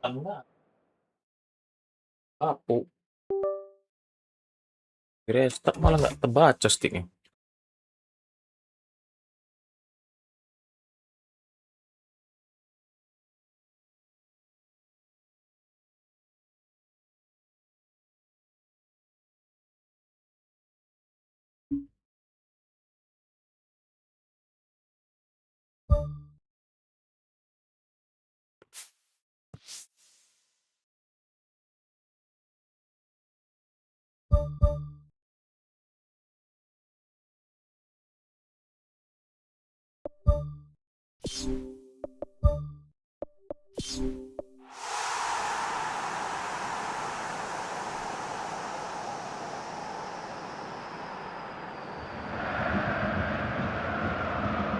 Ano Apo. Restart malah nggak terbaca sticknya.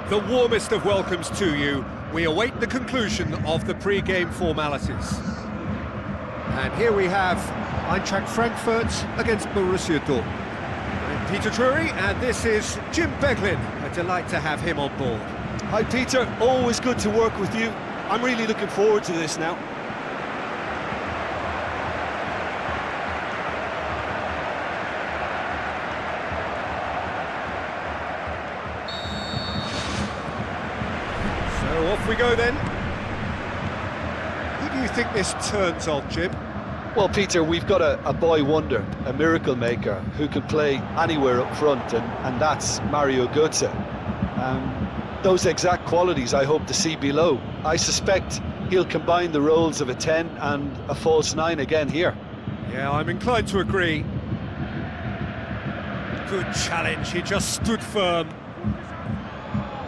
The warmest of welcomes to you. We await the conclusion of the pre-game formalities. And here we have Eintracht Frankfurt against Borussia Dortmund. I'm Peter Drury, and this is Jim Beglin. A delight to have him on board. Hi Peter, always good to work with you. I'm really looking forward to this now. So off we go then. Who do you think this turns on, Jim? Well, Peter, we've got a boy wonder, a miracle maker, who can play anywhere up front, and that's Mario Götze. Those exact qualities I hope to see below. I suspect he'll combine the roles of a 10 and a false 9 again here. Yeah, I'm inclined to agree. Good challenge, he just stood firm.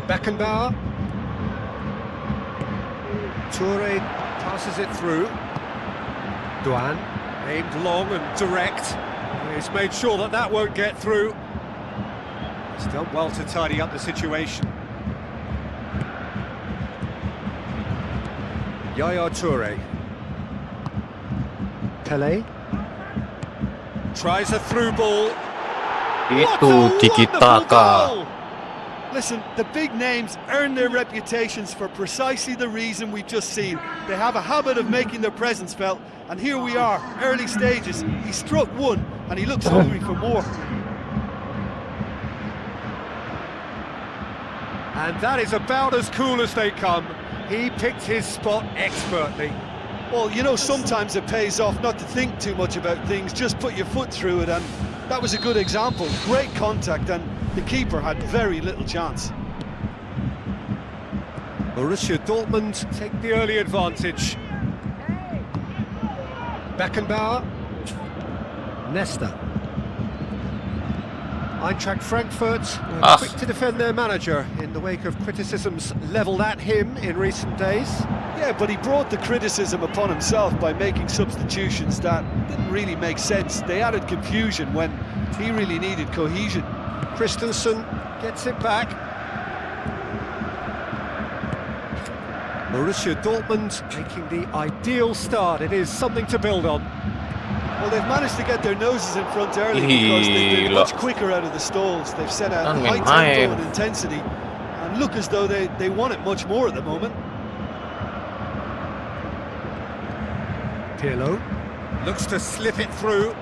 Beckenbauer. Toure passes it through. Douan, aimed long and direct. He's made sure that that won't get through. He's done well to tidy up the situation. Yaya Toure. Pele. Tries a through ball. Itu tiki-taka. Listen, the big names earn their reputations for precisely the reason we've just seen. They have a habit of making their presence felt, and here we are, early stages. He struck one, and he looks hungry for more. And that is about as cool as they come. He picked his spot expertly. Well, you know, sometimes it pays off not to think too much about things, just put your foot through it, and that was a good example. Great contact, and the keeper had very little chance. Borussia Dortmund take the early advantage. Beckenbauer. Nesta. Eintracht Frankfurt quick to defend their manager in the wake of criticisms levelled at him in recent days. Yeah, but he brought the criticism upon himself by making substitutions that didn't really make sense. They added confusion when he really needed cohesion. Christensen gets it back. Borussia Dortmund making the ideal start. It is something to build on. Well, they've managed to get their noses in front early because they've been much quicker out of the stalls. They've set a high tempo and intensity and look as though they want it much more at the moment. Pirlo looks to slip it through.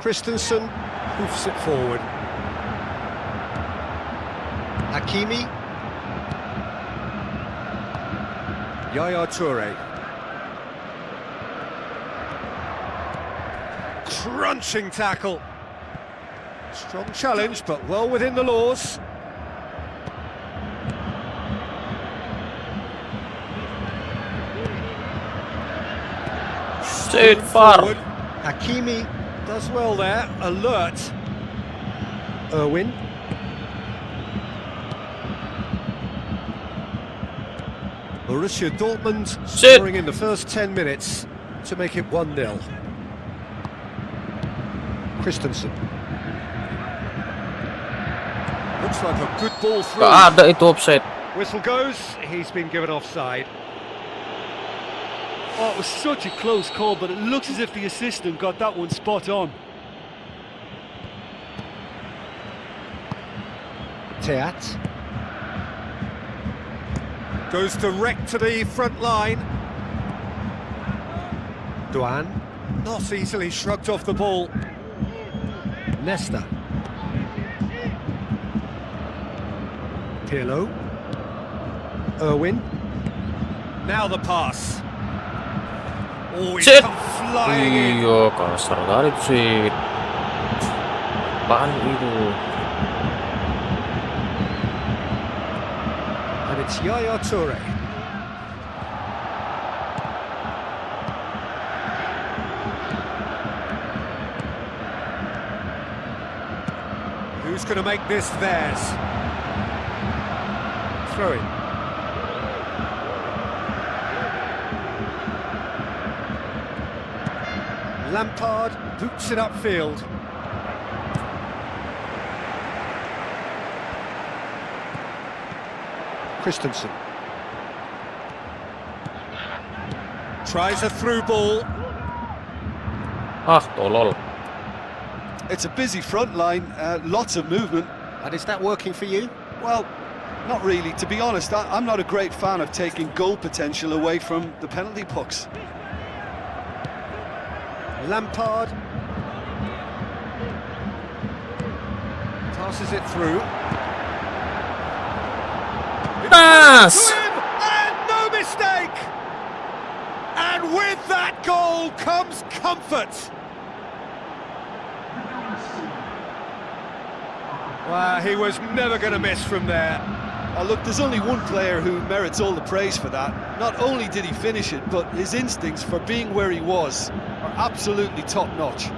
Christensen hoofs it forward. Hakimi. Yaya Toure. Crunching tackle. Strong challenge, but well within the laws. Straight far. Hakimi does well there, alert. Irwin. Borussia Dortmund scoring in the first 10 minutes to make it 1-0. Christensen. Looks like a good ball through. Gak ada itu offside. Whistle goes, he's been given offside. Oh, it was such a close call, but it looks as if the assistant got that one spot on. Teat. Goes direct to the front line. Duan, not easily shrugged off the ball. Nesta. Pirlo. Irwin. Now the pass. Oh, he's Shit. come flying in. Iya, kasar kali tuh sih. Apaan itu? And it's Yaya Toure. Who's going to make this theirs? Throw in. Lampard boots it upfield. Christensen. Tries a through ball. Ah, tolol. It's a busy front line, lots of movement. And is that working for you? Well, not really. To be honest, I'm not a great fan of taking goal potential away from the penalty pucks. Lampard passes it through. Pass! And no mistake! And with that goal comes comfort. Well, he was never going to miss from there. Oh, look, there's only one player who merits all the praise for that. Not only did he finish it, but his instincts for being where he was are absolutely top-notch.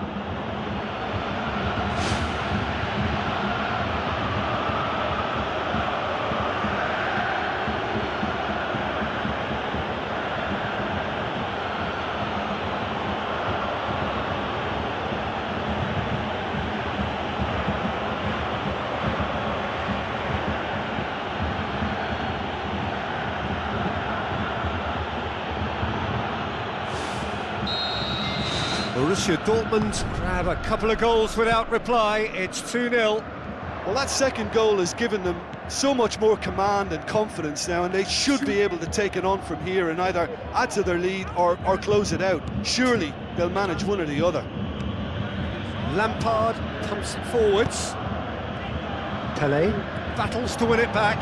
Borussia Dortmund grab a couple of goals without reply. It's 2-0. Well, that second goal has given them so much more command and confidence now, and they should be able to take it on from here and either add to their lead or close it out. Surely they'll manage one or the other. Lampard pumps it forwards. Pelé battles to win it back.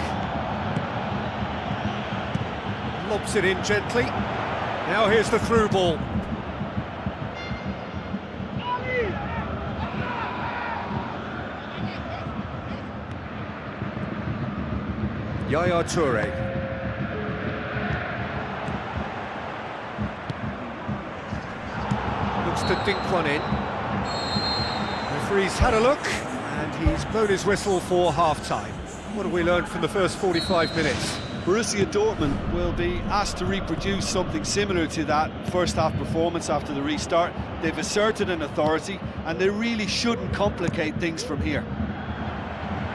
Lobs it in gently. Now here's the through ball. Yaya Toure. Looks to dink one in. Referee's had a look, and he's blown his whistle for half-time. What have we learned from the first 45 minutes? Borussia Dortmund will be asked to reproduce something similar to that first-half performance after the restart. They've asserted an authority, and they really shouldn't complicate things from here.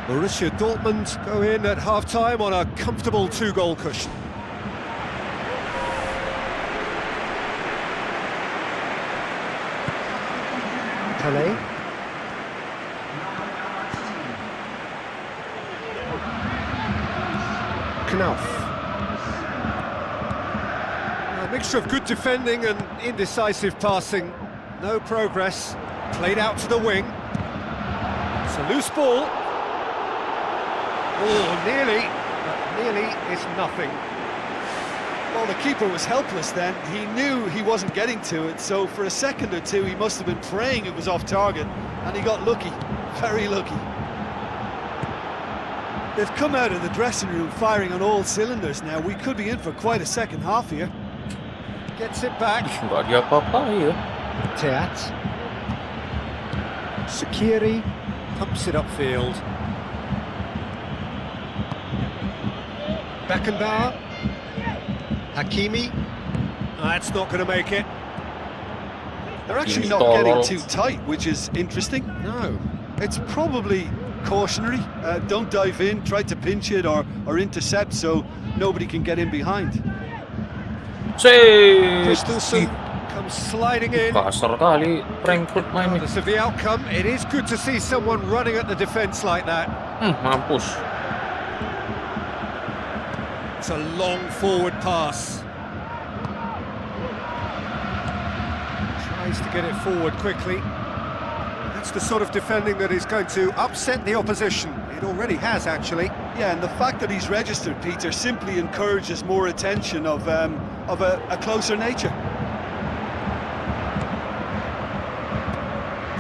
Borussia Dortmund go in at half-time on a comfortable 2-goal cushion. Pelé. Knauf. A mixture of good defending and indecisive passing. No progress. Played out to the wing. It's a loose ball. Oh, nearly, but nearly is nothing. Well, the keeper was helpless then. He knew he wasn't getting to it, so for a second or two he must have been praying it was off target, and he got lucky, very lucky. They've come out of the dressing room firing on all cylinders now. We could be in for quite a second half here. Gets it back. Nggak ada apa-apa ya. Teat. Sakiri pumps it upfield. Beckenbauer. Hakimi. That's not going to make it. They're actually not getting too tight, which is interesting. No. It's probably cautionary. Don't dive in, try to pinch it or intercept so nobody can get in behind. Christensen comes sliding in. Kasar kali Frankfurt main nih. Regardless of the outcome, it is good to see someone running at the defence like that. Mampus. It's a long forward pass. Needs to get it forward quickly. That's the sort of defending that is going to upset the opposition. It already has, actually. Yeah, and the fact that he's registered, Peter, simply encourages more attention of a closer nature.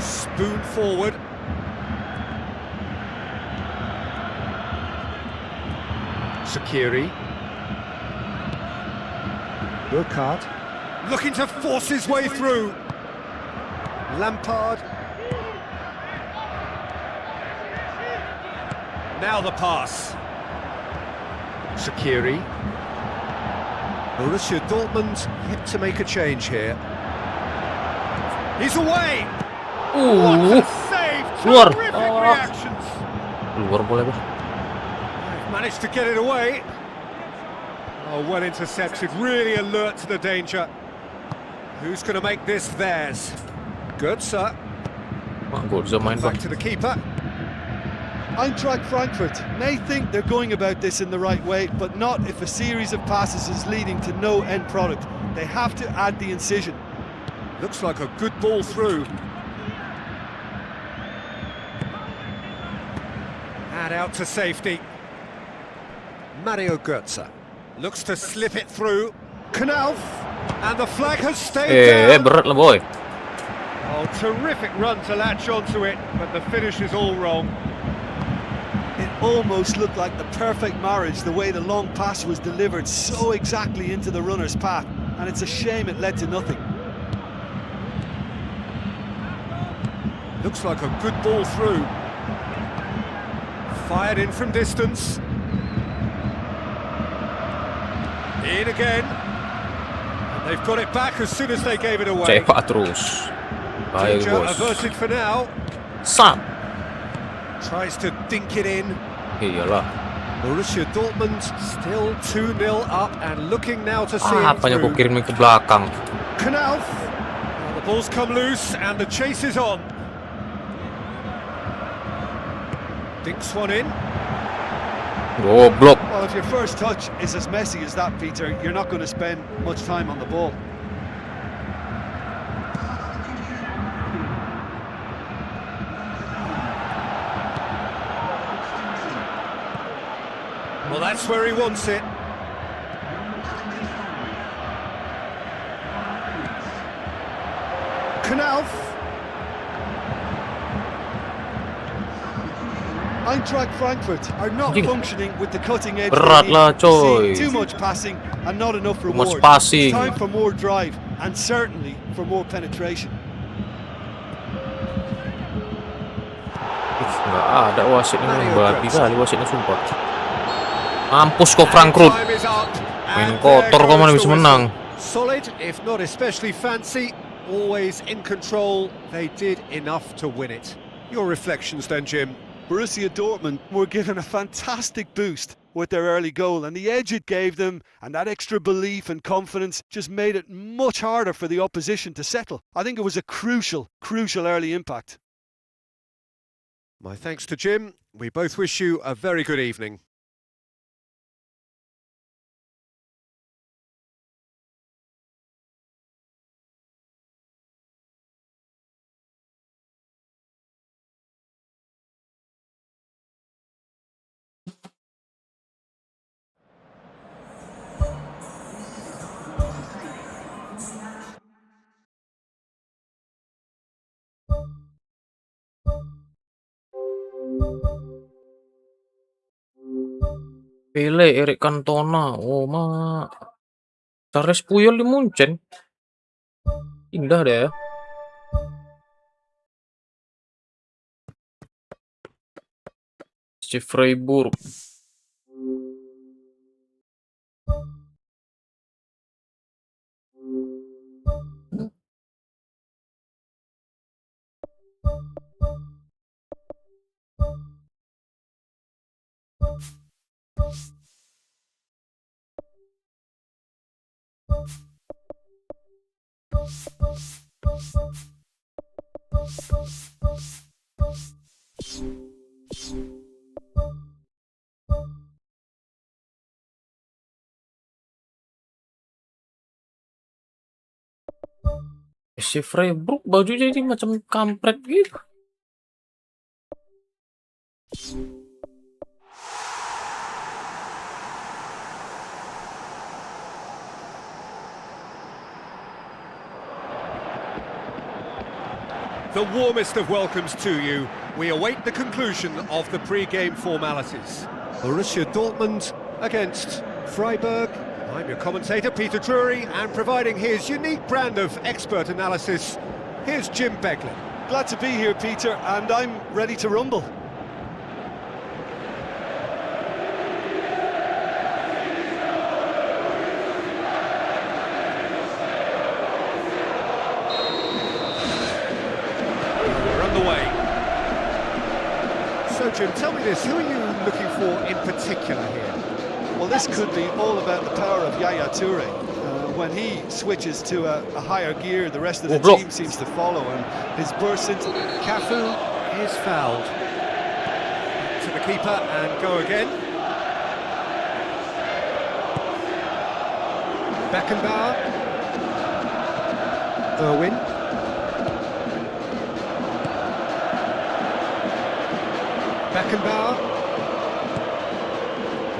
Spoon forward. Shaqiri. Burkhardt. Looking to force his way through. Lampard. Now the pass. Shaqiri. Borussia Dortmund yet to make a change here. He's away! What a save! Luar. Terrific Oh. reactions! Luar boleh bah. They've managed to get it away. Oh, well intercepted, really alert to the danger. Who's going to make this theirs? Götze. Götze main Back bang. to the keeper. Eintracht Frankfurt may think they're going about this in the right way, but not if a series of passes is leading to no end product. They have to add the incision. Looks like a good ball through. And out to safety. Mario Götze looks to slip it through. Knauf, and the flag has stayed down. Berat lah boy. Oh, terrific run to latch onto it, but the finish is all wrong. It almost looked like the perfect marriage, the way the long pass was delivered so exactly into the runner's path, and it's a shame it led to nothing. Looks like a good ball through. Fired in from distance. In again. And they've got it back as soon as they gave it away. Cepat terus. Baik Danger bos. averted for now. Sam. Tries to dink it in. Iyalah. Borussia Dortmund still 2-0 up and looking now to see it Apanya kau through. kirimin ke belakang? Knauf. Well, the ball's come loose and the chase is on. Dinks one in. Goblok. Well, if your first touch is as messy as that, Peter, you're not going to spend much time on the ball. Well, that's where he wants it. Knauf. Eintracht Frankfurt are not Anjing. functioning with the cutting edge. Berat they lah, need. Seeing coy. too much passing and not enough much reward. passing. It's time for more drive and certainly for more penetration. Nggak ada wasit ini, babi kali wasitnya sumpah. Mampus kau Frankfurt. Time is up. Main And kotor there kau mana goes bisa the menang. whistle. Solid, if not especially fancy, always in control. They did enough to win it. Your reflections then, Jim? Borussia Dortmund were given a fantastic boost with their early goal, and the edge it gave them and that extra belief and confidence just made it much harder for the opposition to settle. I think it was a crucial early impact. My thanks to Jim. We both wish you a very good evening. Pele, Eric Cantona, oh ma. Charles Puyol di Munchen. Indah deh ya. Steve Freiburg. Si Freiburg bajunya ini macam kampret gitu. The warmest of welcomes to you. We await the conclusion of the pre-game formalities. Borussia Dortmund against Freiburg. I'm your commentator, Peter Drury, and providing his unique brand of expert analysis, here's Jim Beglin. Glad to be here, Peter, and I'm ready to rumble. So, Jim, tell me this, who are you looking for in particular here? Well, this could be all about the power of Yaya Toure. When he switches to a higher gear, the rest of the team seems to follow, and his burst into... Cafu is fouled. To the keeper and go again. Beckenbauer. Irwin. Beckenbauer.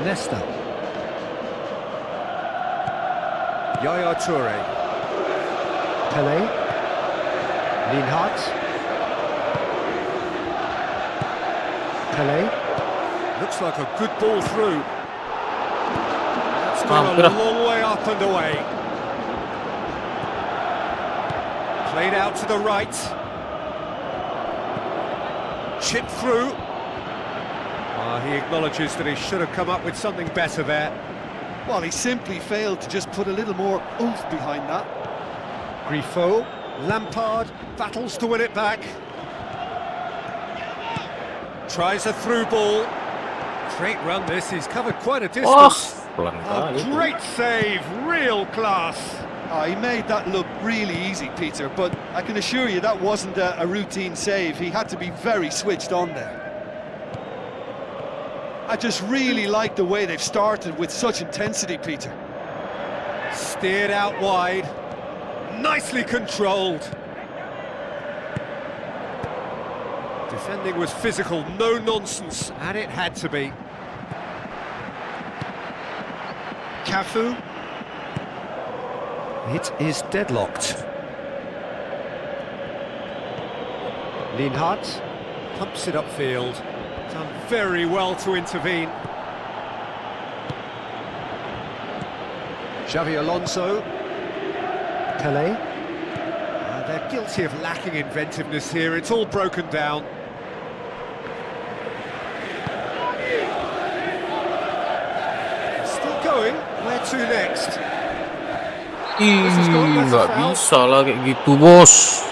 Nesta. Yaya Toure. Pelé. Lienhart. Pelé. Looks like a good ball through. It's gone a long way up and away. Played out to the right. Chipped through. He acknowledges that he should have come up with something better there. Well, he simply failed to just put a little more oomph behind that. Grifo, Lampard, battles to win it back. Tries a through ball. Great run this, he's covered quite a distance. Great save, real class. He made that look really easy, Peter, but I can assure you that wasn't a routine save. He had to be very switched on there. I just really like the way they've started with such intensity, Peter. Steered out wide, nicely controlled. Defending was physical, no nonsense, and it had to be. Cafu. It is deadlocked. Lienhart pumps it upfield. Done very well to intervene. Xavi Alonso. Pelé. They're guilty of lacking inventiveness here. It's all broken down. Still going. Where to next? Nggak bisa lah kayak gitu, bos.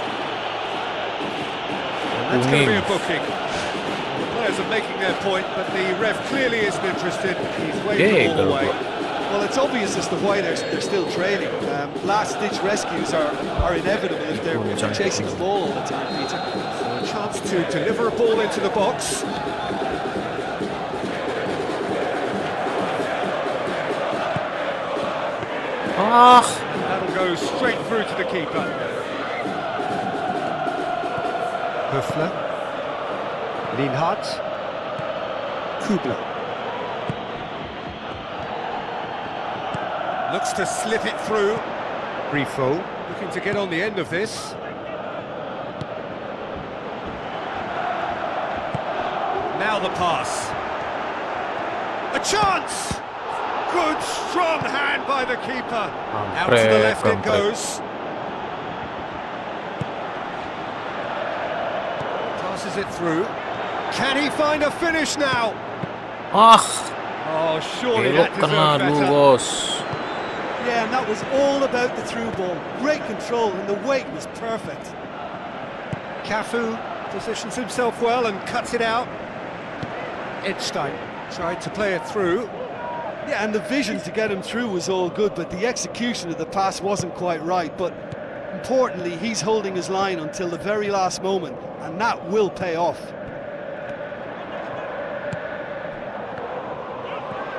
And that's going to be a booking. The players are making their point, but the ref clearly isn't interested. He's waving all the way. Well, it's obvious as to why they're still trailing. Last-ditch rescues are inevitable if they're chasing the ball all the time, Peter. So a chance to deliver a ball into the box. That'll go straight through to the keeper. Höfler. Lienhart. Kubler. Looks to slip it through. Grifo looking to get on the end of this. Now the pass. A chance! Good, strong hand by the keeper. Out to the left it goes. Passes it through. Can he find a finish now? Oh, surely that deserved better. Yeah, and that was all about the through ball. Great control, and the weight was perfect. Cafu positions himself well and cuts it out. Edstein tried to play it through. Yeah, and the vision to get him through was all good, but the execution of the pass wasn't quite right. But importantly, he's holding his line until the very last moment, and that will pay off.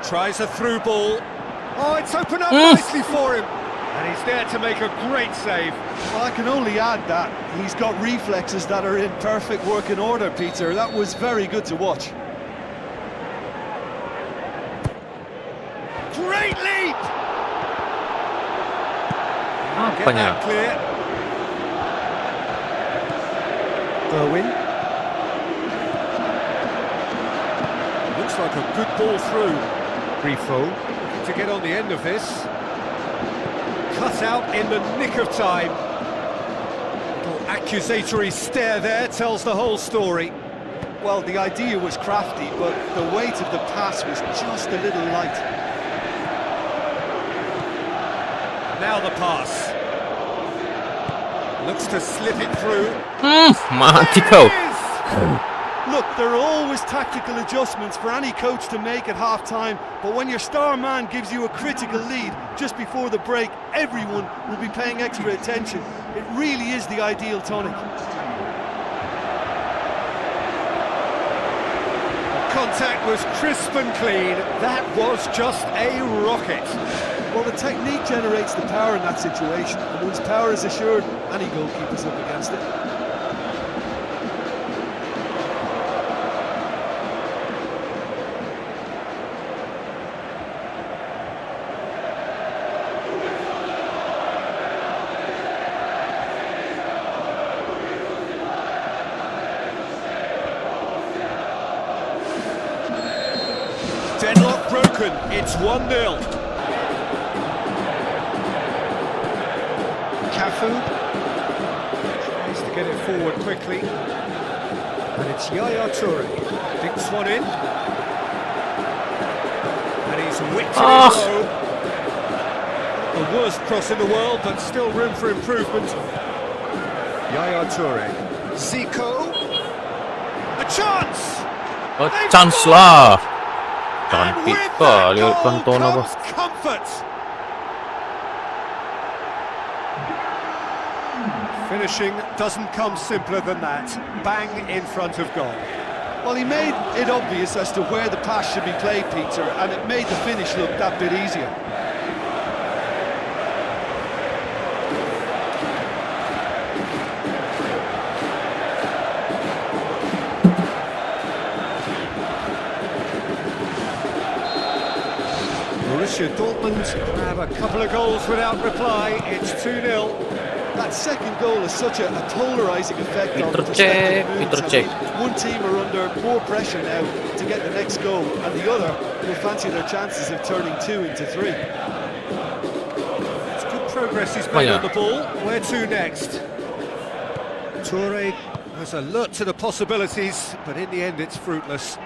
Tries a through ball. Oh, it's opened up nicely for him. And he's there to make a great save. Well, I can only add that he's got reflexes that are in perfect working order, Peter. That was very good to watch. Great leap! Get Apanya? that clear. Irwin. Looks like a good ball through. Grifo looking to get on the end of this. Cut out in the nick of time. Little accusatory stare there tells the whole story. Well, the idea was crafty, but the weight of the pass was just a little light. Now the pass. Looks to slip it through. Mati kau. Look, there are always tactical adjustments for any coach to make at half-time, but when your star man gives you a critical lead just before the break, everyone will be paying extra attention. It really is the ideal tonic. Contact was crisp and clean. That was just a rocket. Well, the technique generates the power in that situation, and once power is assured, any goalkeeper's up against it. Deadlock broken. It's 1-0. Cafu tries to get it forward quickly, and it's Yaya Toure dinks one in, and he's whipped it low. The worst cross in the world, but still room for improvement. Yaya Toure, Zico, a chance. Chance lah. And Cantik with kali that goal Cantona, bos. comes comfort. Finishing doesn't come simpler than that. Bang in front of goal. Well, he made it obvious as to where the pass should be played, Peter, and it made the finish look that bit easier. Borussia Dortmund have a couple of goals without reply. It's 2-0. That second goal has such a polarising effect on Peter prospective Cech, moods. Peter I Cech. mean, one team are under more pressure now to get the next goal, and the other will fancy their chances of turning 2 into 3. It's good progress he's made on the ball. Where to next? Toure has alert to the possibilities, but in the end it's fruitless.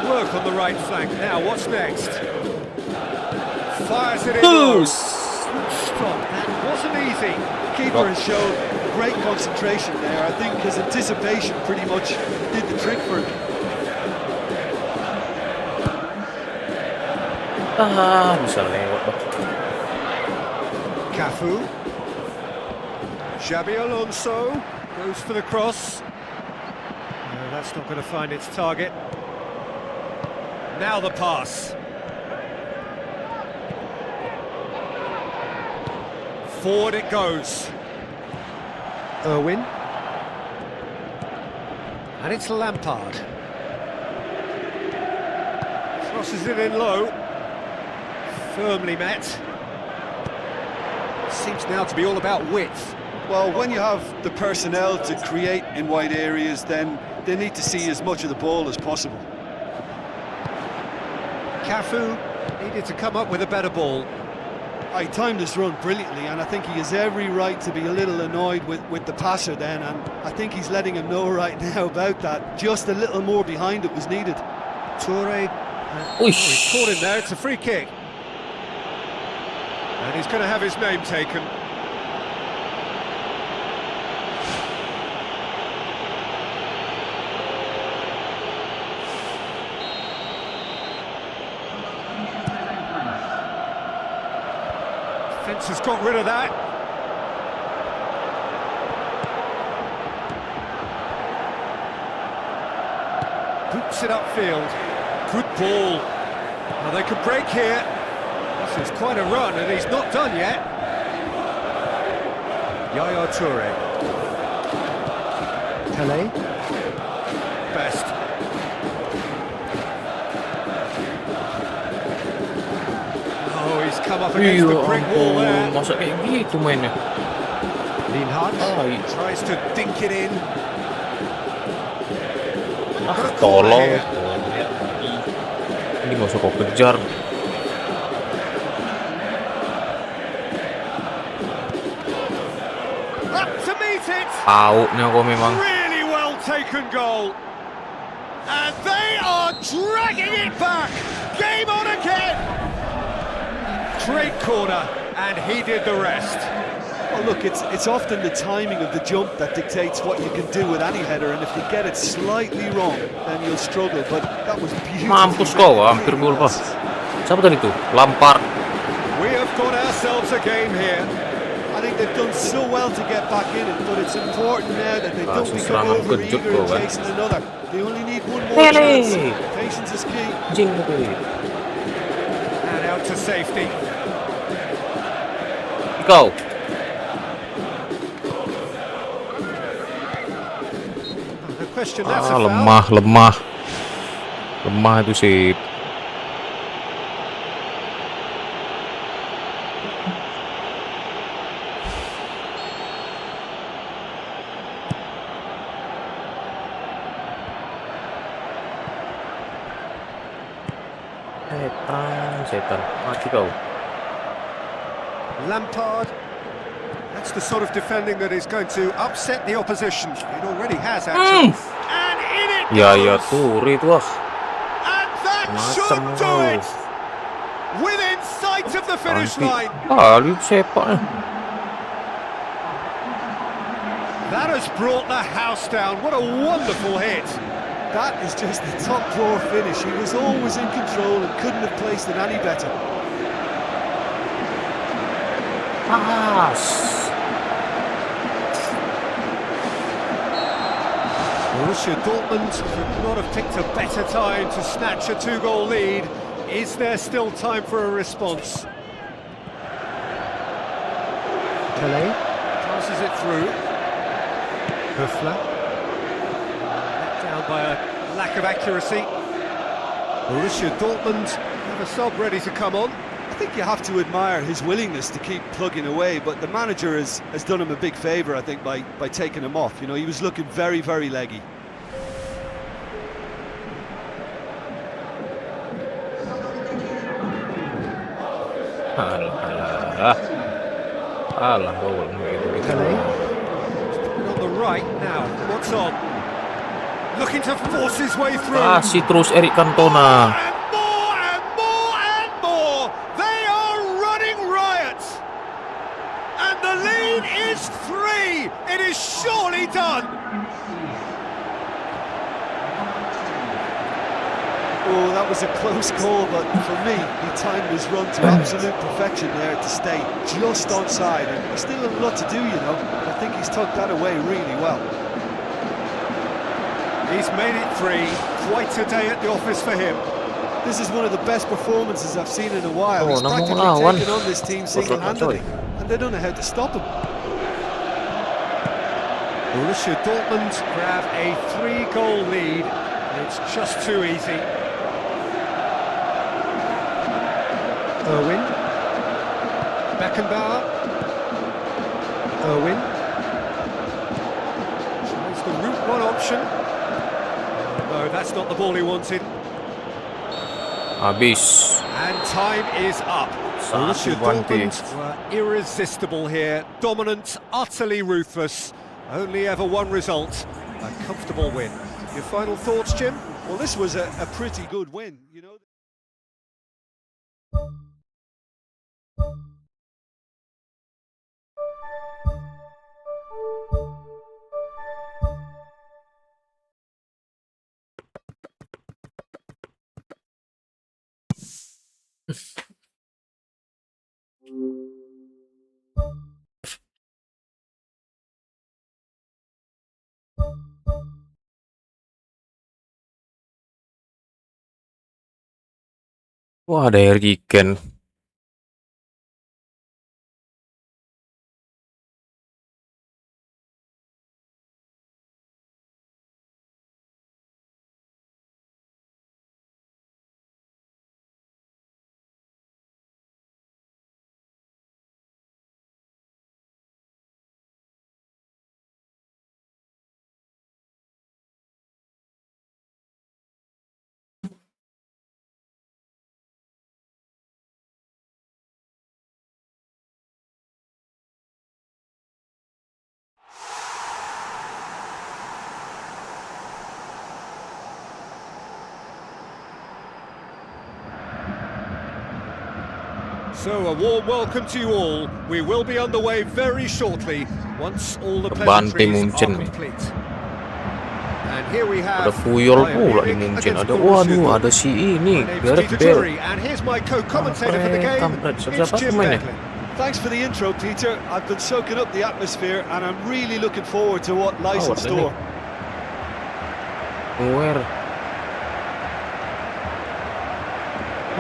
Work on the right flank. Now, what's next? Fires it in. Low. Stop. That wasn't easy. Keeper has shown great concentration there. I think his anticipation pretty much did the trick for him. Bisa lewat. Cafu. Xabi Alonso goes for the cross. No, that's not going to find its target. Now the pass. Forward it goes. Irwin. And it's Lampard. Crosses it in low. Firmly met. Seems now to be all about width. Well, when you have the personnel to create in wide areas, then they need to see as much of the ball as possible. Cafu needed to come up with a better ball. I timed this run brilliantly, and I think he has every right to be a little annoyed with the passer then, and I think he's letting him know right now about that. Just a little more behind it was needed. Toure, he's caught him there, it's a free kick. And he's going to have his name taken. Fence has got rid of that. Boots it upfield. Good ball. Well, they could break here. This is quite a run, and he's not done yet. Yaya Toure. Pele. Best. Oh, he's come up against the brick wall there. Masa kayak gitu mainnya. Lienhard tries to dink it in. We've got a corner Tolol. here. Ini nggak usah kau kejar. Up to meet it. Taunya kau memang. Really well taken goal. And they are dragging it back. Game on again. Great corner, and he did the rest. Well, look, it's often the timing of the jump that dictates what you can do with any header, and if you get it slightly wrong, then you'll struggle. But that was beautiful. Mampus kau, hampir gol pas. Siapa tadi tuh? Lampard. We have got ourselves a game here. I think they've done so well to get back in it, but it's important now that they don't become serangan over-eager kejut in kau, kan? chasing another. They only need one more chance. Patience is key. Jing tuh. And out to safety. Kau. No question, that's a foul. Lemah itu sih. Setan. Mati kau. Lampard. That's the sort of defending that is going to upset the opposition. It already has, actually. And in it Ya goes. Turi tuh. And that should do it. Within sight of the finish line. Lihat sepaknya. That has brought the house down. What a wonderful hit. That is just the top drawer finish. He was always in control and couldn't have placed it any better. Borussia Dortmund could not have picked a better time to snatch a two-goal lead. Is there still time for a response? Calais passes it through. Höfler. Let down by a lack of accuracy. Borussia Dortmund have a sub ready to come on. I think you have to admire his willingness to keep plugging away, but the manager has done him a big favour, I think, by taking him off. You know, he was looking very, very leggy. Alah, gol gitu. On the right now, what's on? Looking to force his way through. Kasih terus Eric Cantona. And more and more and more. They are running riot. And the lead is 3. It is surely done. Oh, that was a close call, but for me, he timed his run to absolute perfection there to stay just onside. And he's still a lot to do, you know, but I think he's tucked that away really well. He's made it 3. Quite a day at the office for him. This is one of the best performances I've seen in a while. Oh, He's namun practically lawan. taken on this team single-handedly, and they don't know how to stop him. Borussia Dortmund grab a 3-goal lead. It's just too easy. Irwin. Beckenbauer. Irwin. Tries the route one option. No, that's not the ball he wanted. Habis. And time is up. Borussia Dortmund were irresistible here. Dominant, utterly ruthless. Only ever one result. A comfortable win. Your final thoughts, Jim? Well, this was a pretty good win, you know. Wah, ada Ergiken. So a warm welcome to you all. We will be underway very shortly once all the Bante pleasantries Munchen are nih. complete. And here we have Ada Puyol pula di Bayern Munich Munchen. against Ada Borussia waduh, ada Dortmund. si ini My name's Gareth Peter Bale. Drury, and here's my co-commentator for the game. Kampret. It's Siapa Jim pemainnya? Begley. Thanks for the intro, Peter. I've been soaking up the atmosphere and I'm really looking forward to what lies in Awat store. Where?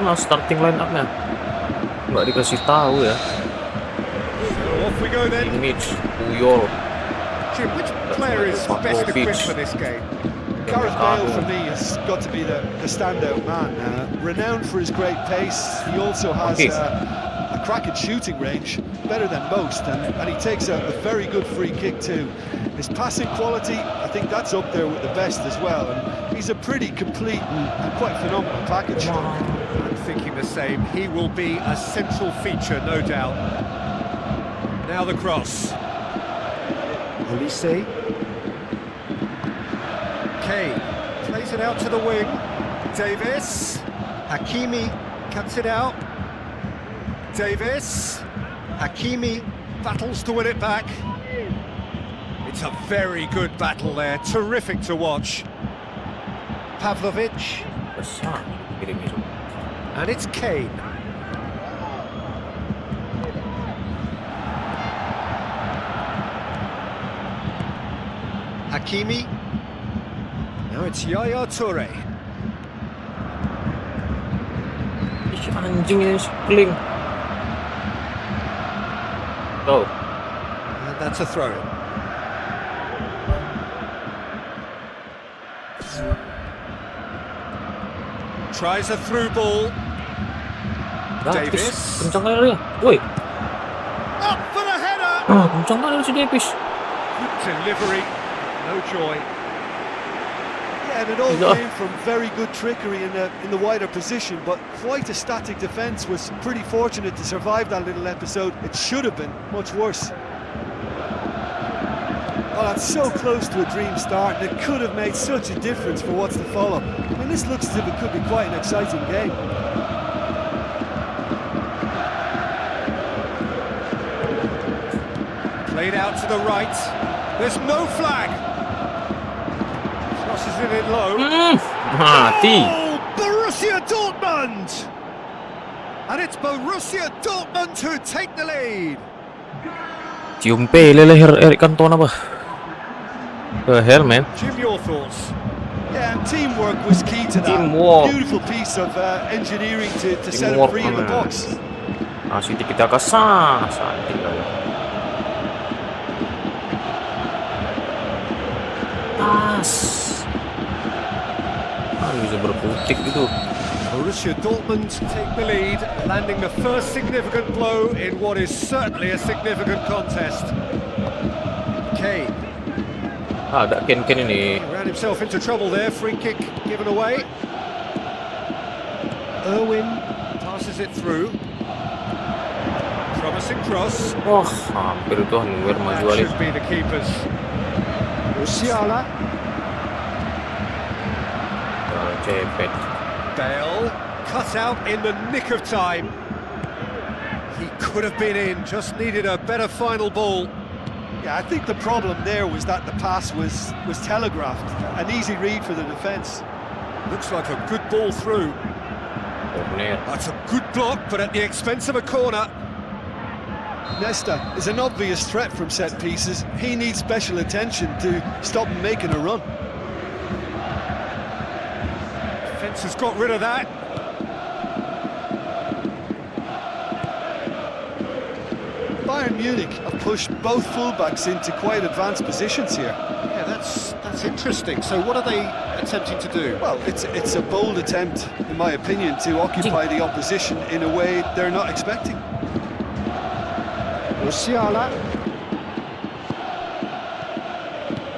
Mana starting line up-nya? Nggak dikasih tahu ya. So off we go then. Image Puyol. Jim, which player is best equipped for this game? Gareth Bale, for me, has got to be the standout man. Renowned for his great pace, he also has a cracking shooting range, better than most, and he takes a very good free kick too. His passing quality, I think that's up there with the best as well, and he's a pretty complete and quite phenomenal package. I'm thinking the same. He will be a central feature, no doubt. Now the cross. Olise. Kane plays it out to the wing. Davis. Hakimi cuts it out. Davis. Hakimi battles to win it back. It's a very good battle there. Terrific to watch. Pavlovic. Besar kirim itu. And it's Kane. Hakimi. Now it's Yaya Toure. Ih, anjing ini kling. Oh, And that's a throw-in. Tries a through ball. Davis. kencang kali dia. Woi, Up for the header. kencang kali si Davis. Good delivery. No joy. Yeah, and it all came from very good trickery in the wider position, but quite a static defence. Was pretty fortunate to survive that little episode. It should have been much worse. Oh, that's so close to a dream start, and it could have made such a difference for what's to follow. I mean, this looks as if it could be quite an exciting game. Played out to the right. There's no flag. Crosses it in low. Mati. Oh, Borussia Dortmund! And it's Borussia Dortmund who take the lead. Cium pele leher Eric Cantona bah. The hell, man. Jim, your thoughts? Yeah, and teamwork was key to that. Teamwork. Beautiful piece of engineering to set it Teamwork, free in the man. box. Así kita kasar, santai lah. Tas. Bisa berputik gitu. Borussia Dortmund take the lead, landing the first significant blow in what is certainly a significant contest. Kane. Ada Ken ini. He ran himself into trouble there, free kick given away. Irwin passes it through. Promising cross. Wah, hampir tuh Neuer maju That balik. should be the keepers. Musiala. Cepet. Bale cut out in the nick of time. He could have been in, just needed a better final ball. Yeah, I think the problem there was that the pass was telegraphed. An easy read for the defence. Looks like a good ball through. Corner. That's a good block, but at the expense of a corner. Nesta is an obvious threat from set pieces. He needs special attention to stop him making a run. Defence has got rid of that. Bayern Munich have pushed both fullbacks into quite advanced positions here. Yeah, that's interesting. So what are they attempting to do? Well, it's a bold attempt, in my opinion, to occupy the opposition in a way they're not expecting. Musiala.